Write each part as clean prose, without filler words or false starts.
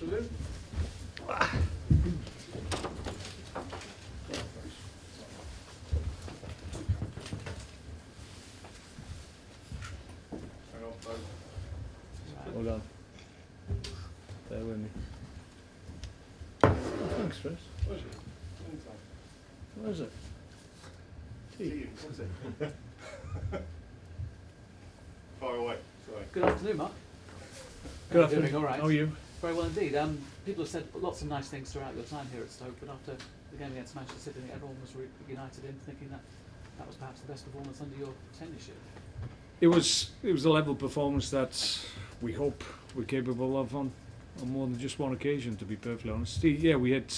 Absolutely. Hang on, folks. Hold on. Bear with me. Oh, thanks, Chris. Where's it? Anytime. Where is it? Tea. What's it? Far away. Sorry. Good afternoon, Mark. Good How are you afternoon. doing? All right. How are you? Very well indeed. People have said lots of nice things throughout your time here at Stoke, but after the game against Manchester City, everyone was united in thinking that that was perhaps the best performance under your tenureship. It was a level performance that we hope we're capable of on more than just one occasion, to be perfectly honest. Yeah, we had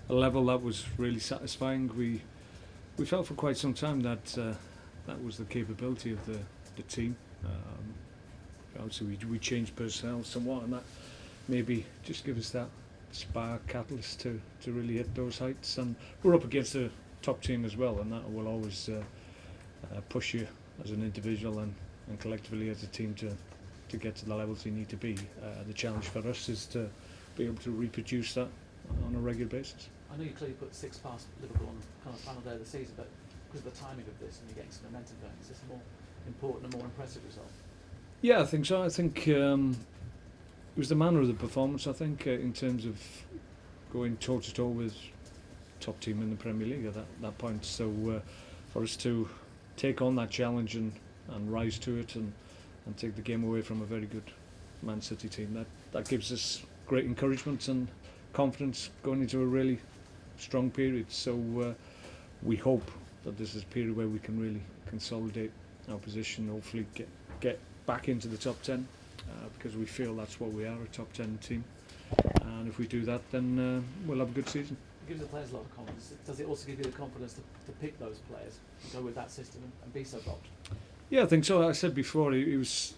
a level that was really satisfying. We felt for quite some time that that was the capability of the team. Obviously we changed personnel somewhat, and that maybe just give us that spark catalyst to really hit those heights. And we're up against a top team as well, and that will always push you as an individual and collectively as a team to get to the levels you need to be. The challenge for us is to be able to reproduce that on a regular basis. I know you clearly put 6 past Liverpool on the kind of final day of the season, but because of the timing of this and you're getting some momentum going, is this a more important and more impressive result? Yeah, I think so. I think it was the manner of the performance, I think, in terms of going toe-to-toe with top team in the Premier League at that point. So for us to take on that challenge and rise to it and take the game away from a very good Man City team, that gives us great encouragement and confidence going into a really strong period. So we hope that this is a period where we can really consolidate our position, hopefully get back into the top 10, because we feel that's what we are, a top 10 team. And if we do that, then we'll have a good season. It gives the players a lot of confidence. Does it also give you the confidence to pick those players and go with that system and be so bold? Yeah, I think so. I said before, it was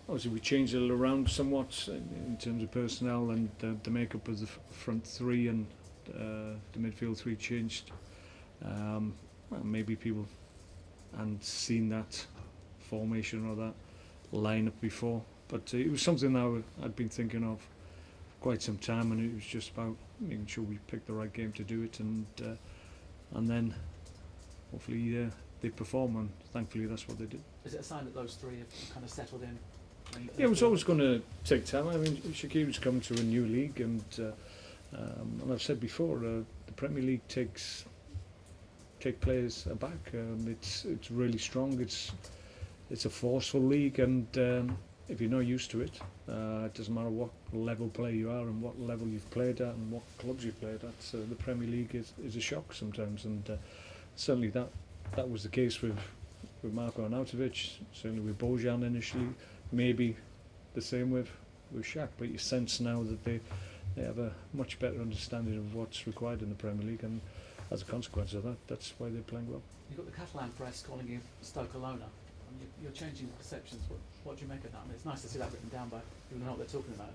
obviously we changed it around somewhat in terms of personnel, and the makeup of the front three and the midfield three changed. Maybe people hadn't seen that formation or that lineup before, but it was something that I'd been thinking of quite some time, and it was just about making sure we picked the right game to do it, and then hopefully they perform, and thankfully that's what they did. Is it a sign that those three have kind of settled in? Yeah, it was always going to take time. I mean, Shaqiri's come to a new league, and I've said before, the Premier League take players aback. It's really strong. It's a forceful league, and if you're not used to it, it doesn't matter what level player you are and what level you've played at and what clubs you've played at. So the Premier League is a shock sometimes, and certainly that was the case with Marko Arnautovic, certainly with Bojan initially, maybe the same with Shaq, but you sense now that they have a much better understanding of what's required in the Premier League, and as a consequence of that, that's why they're playing well. You've got the Catalan press calling you Stoke Alona. You're changing perceptions. What do you make of that? I mean, it's nice to see that written down by people who know what they're talking about,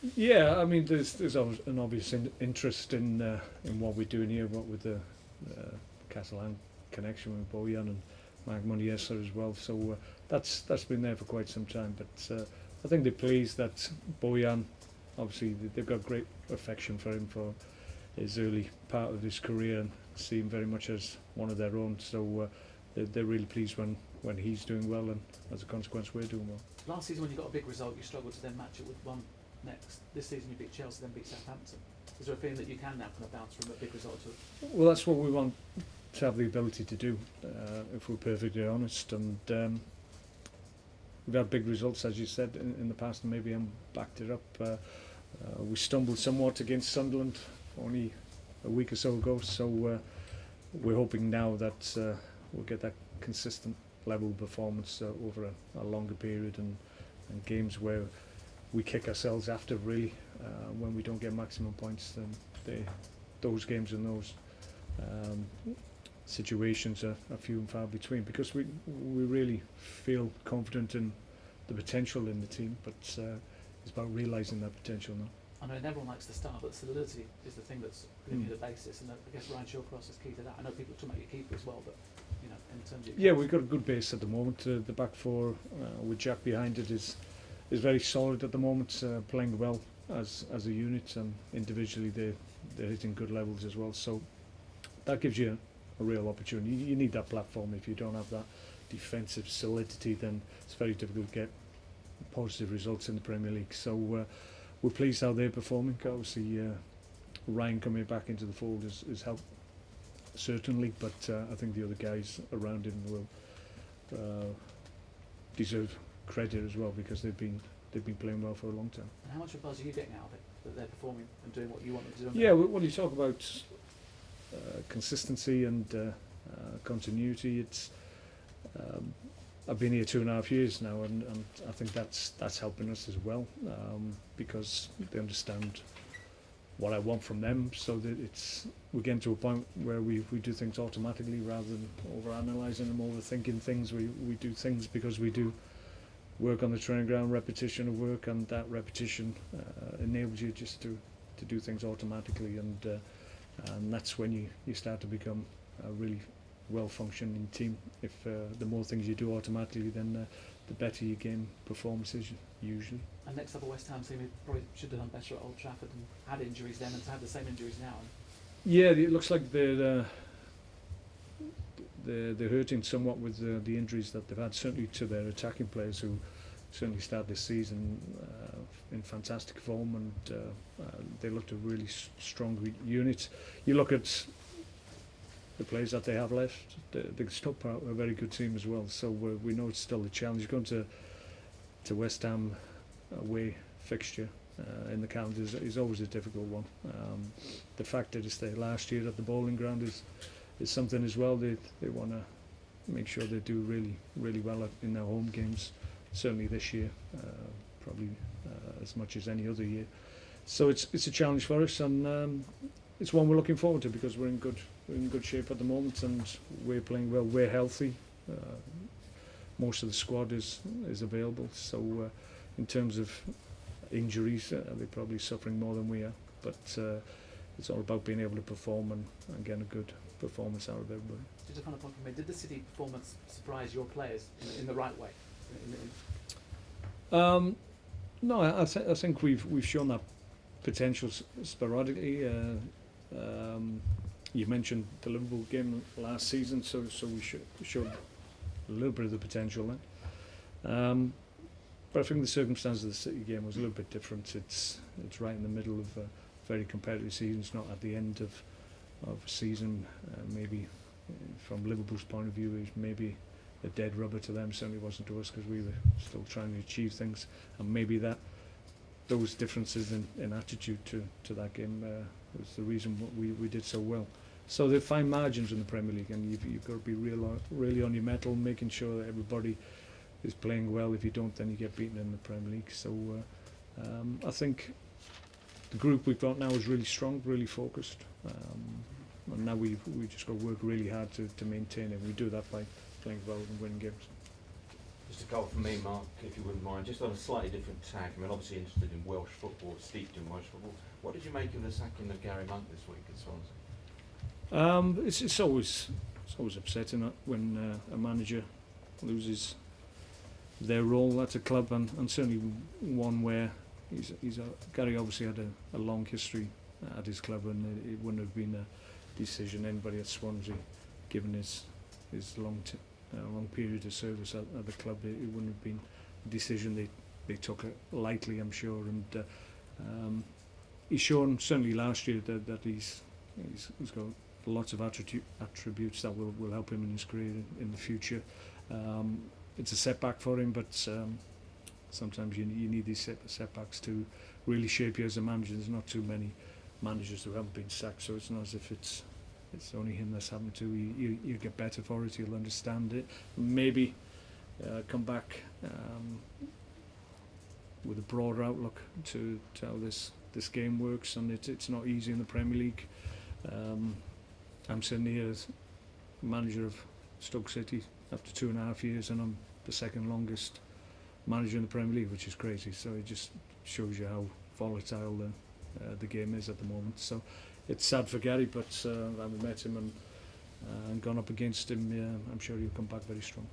isn't it? Yeah, I mean, there's an obvious interest in what we're doing here, what with the Catalan connection with Bojan and Marc Muniesa as well. So that's been there for quite some time. But I think they're pleased that Bojan, obviously, they've got great affection for him for his early part of his career and see him very much as one of their own. So they're really pleased when he's doing well, and as a consequence, we're doing well. Last season, when you got a big result, you struggled to then match it with one next. This season, you beat Chelsea, then beat Southampton. Is there a feeling that you can now kind of bounce from a big result to? Well, that's what we want to have the ability to do, if we're perfectly honest. And we've had big results, as you said, in the past, and maybe I'm backed it up. We stumbled somewhat against Sunderland only a week or so ago, so we're hoping now that we'll get that consistent level of performance over a longer period, and games where we kick ourselves after, really, when we don't get maximum points. Then those games and those situations are few and far between, because we really feel confident in the potential in the team, but it's about realising that potential now. I know everyone likes the start, but solidity is the thing that's really the basis, and I guess Ryan Shawcross is key to that. I know people talk about your keeper as well, but you know, in terms of we've got a good base at the moment. The back four with Jack behind it is very solid at the moment, playing well as a unit, and individually they're hitting good levels as well. So that gives you a real opportunity. You need that platform. If you don't have that defensive solidity, then it's very difficult to get positive results in the Premier League. So we're pleased how they're performing. Obviously, Ryan coming back into the fold has helped, certainly, but I think the other guys around him will deserve credit as well, because they've been playing well for a long time. And how much of a buzz are you getting out of it, that they're performing and doing what you want them to do? Yeah, when you talk about consistency and continuity, it's I've been here 2.5 years now, and I think that's helping us as well, because they understand what I want from them, so that we're getting to a point where we do things automatically rather than over-analysing them, overthinking things. We do things because we do work on the training ground, repetition of work, and that repetition enables you just to do things automatically, and that's when you start to become a really well-functioning team. If the more things you do automatically, then the better your game performance is usually. And next up, a West Ham team who probably should have done better at Old Trafford and had injuries then, and to have the same injuries now. Yeah, it looks like they're hurting somewhat with the injuries that they've had, certainly to their attacking players, who certainly start this season in fantastic form, and they looked a really strong unit. You look at the players that they have left, the Stoke are a very good team as well, so we know it's still a challenge. Going to West Ham away fixture in the calendar is always a difficult one. The fact that it's their last year at the bowling ground is something as well. They want to make sure they do really well in their home games, certainly this year, probably as much as any other year. So it's a challenge for us, and it's one we're looking forward to, because we're in good shape at the moment, and we're playing well. We're healthy. Most of the squad is available. So in terms of injuries, they're probably suffering more than we are. But it's all about being able to perform and getting a good performance out of everybody. Just a final point from me: did the City performance surprise your players in the right way? No, I think we've shown that potential sporadically. You mentioned the Liverpool game last season, so we showed a little bit of the potential then. But I think the circumstances of the City game was a little bit different. It's right in the middle of a very competitive season. It's not at the end of a season. Maybe from Liverpool's point of view, it's maybe a dead rubber to them. Certainly wasn't to us, because we were still trying to achieve things, and maybe those differences in attitude to that game was the reason we did so well. So there are fine margins in the Premier League, and you've got to be really on your mettle, making sure that everybody is playing well. If you don't, then you get beaten in the Premier League. So I think the group we've got now is really strong, really focused, and now we just got to work really hard to maintain it. We do that by playing well and winning games. Just a couple from me, Mark, if you wouldn't mind, just on a slightly different tack. I mean, obviously interested in Welsh football, steeped in Welsh football. What did you make of the sacking of Gary Monk this week at Swansea? It's always upsetting when a manager loses their role at a club, and certainly one where Gary obviously had a long history at his club, and it wouldn't have been a decision anybody at Swansea, given his long period of service at the club, it wouldn't have been a decision they took lightly, I'm sure. And he's shown certainly last year that he's got lots of attributes that will help him in his career in the future. It's a setback for him, but sometimes you need these setbacks to really shape you as a manager. There's not too many managers who haven't been sacked, so it's not as if it's only him that's happened to. You get better for it, you'll understand it, maybe come back with a broader outlook to how this game works, and it's not easy in the Premier League. I'm sitting here as manager of Stoke City after 2.5 years, and I'm the second longest manager in the Premier League, which is crazy. So it just shows you how volatile the game is at the moment. So it's sad for Gary, but having met him and gone up against him, I'm sure he'll come back very strong.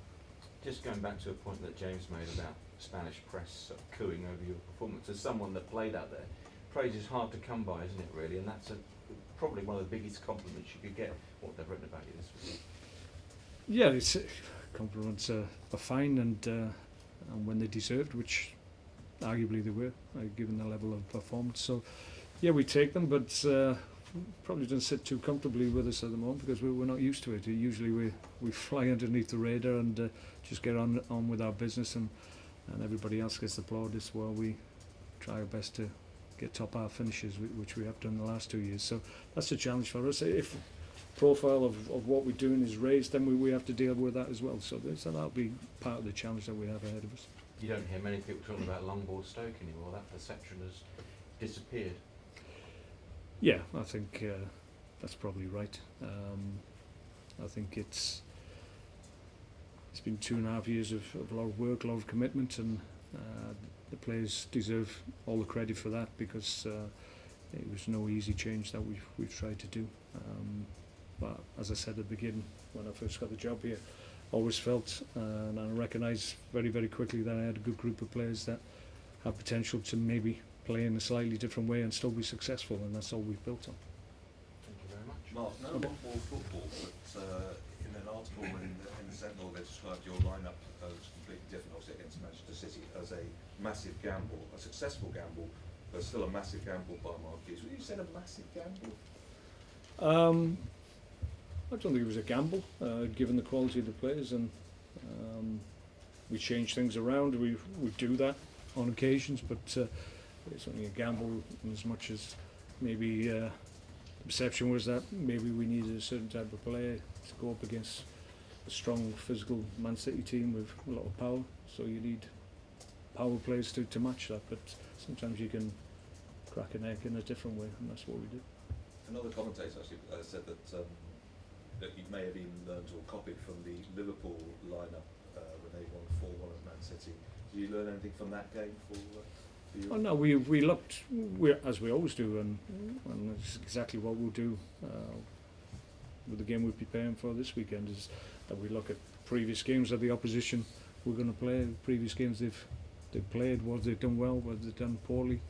Just going back to a point that James made about Spanish press sort of cooing over your performance, as someone that played out there, praise is hard to come by, isn't it, really? And that's probably one of the biggest compliments you could get, what they've written about you this week. Yeah, it's compliments are fine and when they deserved, which arguably they were, given the level of performance. So, yeah, we take them, but probably doesn't sit too comfortably with us at the moment because we're not used to it. Usually we fly underneath the radar and just get on with our business, and everybody else gets the plaudits while we try our best to get top half finishes, which we have done the last 2 years. So that's a challenge for us. If profile of what we're doing is raised, then we have to deal with that as well. So that'll be part of the challenge that we have ahead of us. You don't hear many people talking about long ball Stoke anymore. That perception has disappeared. Yeah, I think that's probably right. I think it's been 2.5 years of a lot of work, a lot of commitment, and the players deserve all the credit for that because it was no easy change that we've tried to do. But as I said at the beginning, when I first got the job here, always felt and I recognised very, very quickly that I had a good group of players that have potential to maybe play in a slightly different way and still be successful, and that's all we've built on. Thank you very much. Mark, no long ball football, but in an article in the Sentinel they described your lineup as completely different, obviously against Manchester City, as a massive gamble, a successful gamble, but still a massive gamble by Mark Hughes. Would you say a massive gamble? I don't think it was a gamble, given the quality of the players, and we change things around. We do that on occasions, but it's only a gamble in as much as maybe the perception was that maybe we needed a certain type of player to go up against a strong physical Man City team with a lot of power. So you need power players to match that, but sometimes you can crack an egg in a different way, and that's what we did. Another commentator actually said that you may have even learned or copied from the Liverpool lineup when they won 4-1 at Man City. Did you learn anything from that game for you? Oh no, we looked as we always do, and it's exactly what we'll do with the game we're preparing for this weekend. Is that we look at previous games that the opposition we're going to play, previous games they've played, what they've done well, what they've done poorly,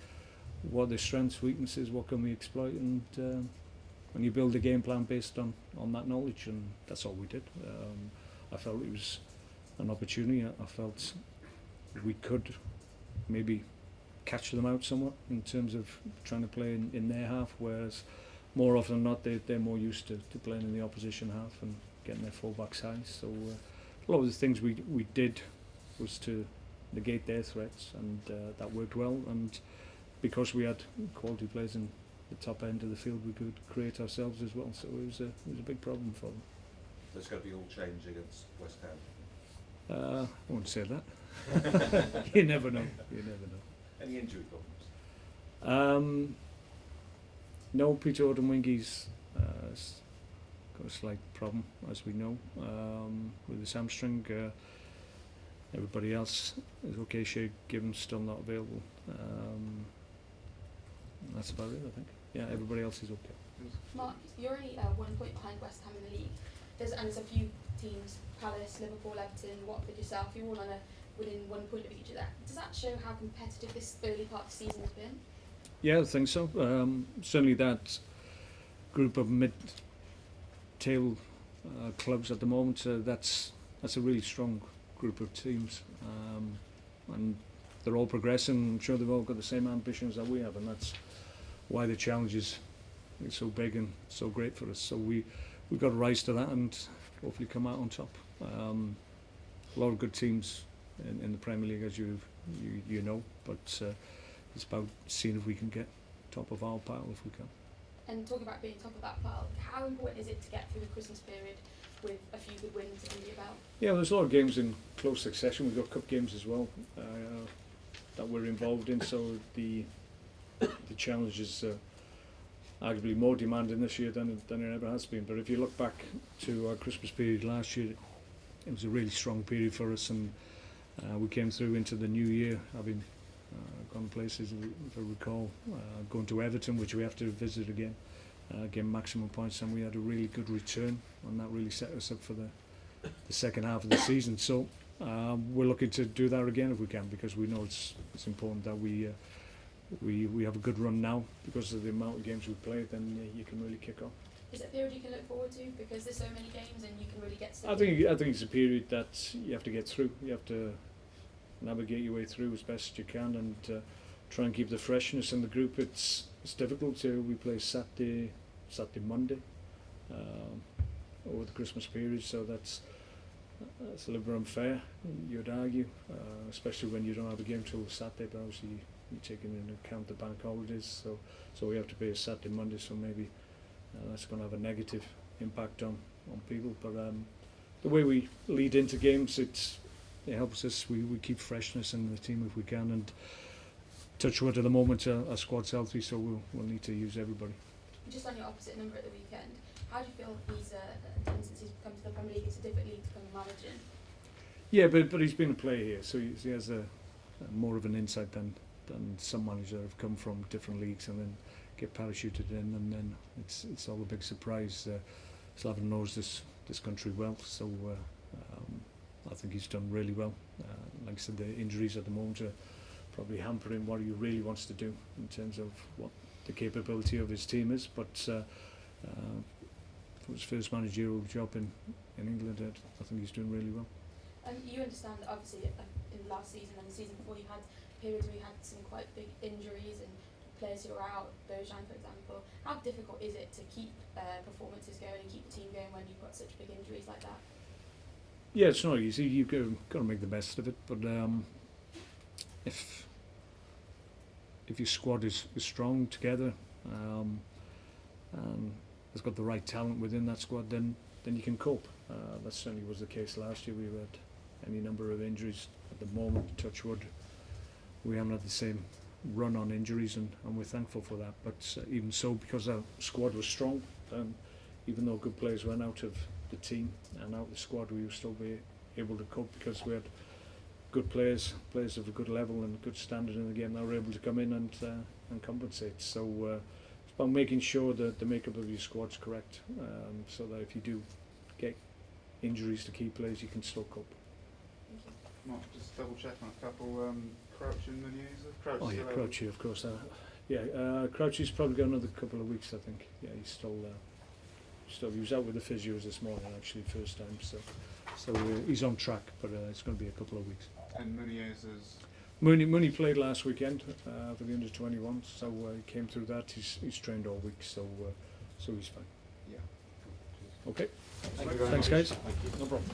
what their strengths, weaknesses, what can we exploit, and you build a game plan based on that knowledge, and that's all we did. I felt it was an opportunity. I felt we could maybe catch them out somewhat in terms of trying to play in their half, whereas more often than not they're more used to playing in the opposition half and getting their full-backs high. So a lot of the things we did was to negate their threats, and that worked well, and because we had quality players in the top end of the field, we could create ourselves as well. So it was a big problem for them. There's going to be all change against West Ham. I won't say that. You never know. You never know. Any injury problems? No, Peter Odemwingi's got a slight problem, as we know, with his hamstring. Everybody else is okay. Shea Gibbons still not available. That's about it, I think. Yeah, everybody else is okay. Mark, you're only 1 point behind West Ham in the league. There's a few teams, Palace, Liverpool, Everton, Watford, yourself, you're all within 1 point of each other. Does that show how competitive this early part of the season has been? Yeah, I think so. Certainly that group of mid-table clubs at the moment, that's a really strong group of teams. And they're all progressing. I'm sure they've all got the same ambitions that we have, and that's why the challenge is so big and so great for us. So we've got to rise to that and hopefully come out on top. A lot of good teams in the Premier League, as you know, but it's about seeing if we can get top of our pile if we can. And talking about being top of that pile, how important is it to get through the Christmas period with a few good wins under your belt? Yeah, there's a lot of games in close succession. We've got cup games as well that we're involved in, so the challenge is arguably more demanding this year than it ever has been. But if you look back to our Christmas period last year, it was a really strong period for us, and we came through into the new year having gone places, if I recall, going to Everton, which we have to visit again, get maximum points, and we had a really good return, and that really set us up for the second half of the season. So we're looking to do that again if we can, because we know it's important that we we have a good run now because of the amount of games we play, then you can really kick on. Is it a period you can look forward to because there's so many games and you can really get stuck I think it's a period that you have to get through. You have to navigate your way through as best you can and try and keep the freshness in the group. It's difficult. We play Saturday, Monday over the Christmas period, so that's a little bit unfair, you'd argue, especially when you don't have a game till Saturday. But obviously you're taking into account the bank holidays, so we have to play a Saturday, Monday. So maybe that's going to have a negative impact on people. But the way we lead into games, it helps us. We keep freshness in the team if we can, and touch wood at the moment our squad's healthy, so we'll need to use everybody. Just on your opposite number at the weekend, how do you feel these since he's come to the Premier League, it's a different league to come managing? Yeah, but he's been a player here, so he has a more of an insight than some managers that have come from different leagues and then get parachuted in, and then it's all a big surprise. Slaven knows this country well, so I think he's done really well. Like I said, the injuries at the moment are probably hampering what he really wants to do in terms of what the capability of his team is, but for his first managerial job in England, I think he's doing really well. You understand that obviously in last season and the season before you had periods where you had some quite big injuries and players who are out, Bojan for example. How difficult is it to keep performances going and keep the team going when you've got such big injuries like that? Yeah, it's not easy. You've got to make the best of it, but if your squad is strong together and has got the right talent within that squad, then you can cope. That certainly was the case last year. We had any number of injuries. At the moment, touch wood, we haven't had the same run on injuries, and we're thankful for that. But even so, because our squad was strong, even though good players went out of the team and out of the squad, we will still be able to cope because we had good players of a good level and good standard in the game that were able to come in and compensate. So it's about making sure that the makeup of your squad's correct, so that if you do get injuries to key players, you can still cope. Thank you. Mark, just double check on a couple. Crouch and Nunez. Oh yeah, Crouchy, of course. Crouchy's probably got another couple of weeks, I think. Yeah, he's still he was out with the physios this morning, actually, first time. So he's on track, but it's going to be a couple of weeks. And Nunez is. Mooney played last weekend for the under-21, so he came through that. He's trained all week, so he's fine. Yeah. Okay. Thank you very Thanks, much. guys. Thank you. No problem.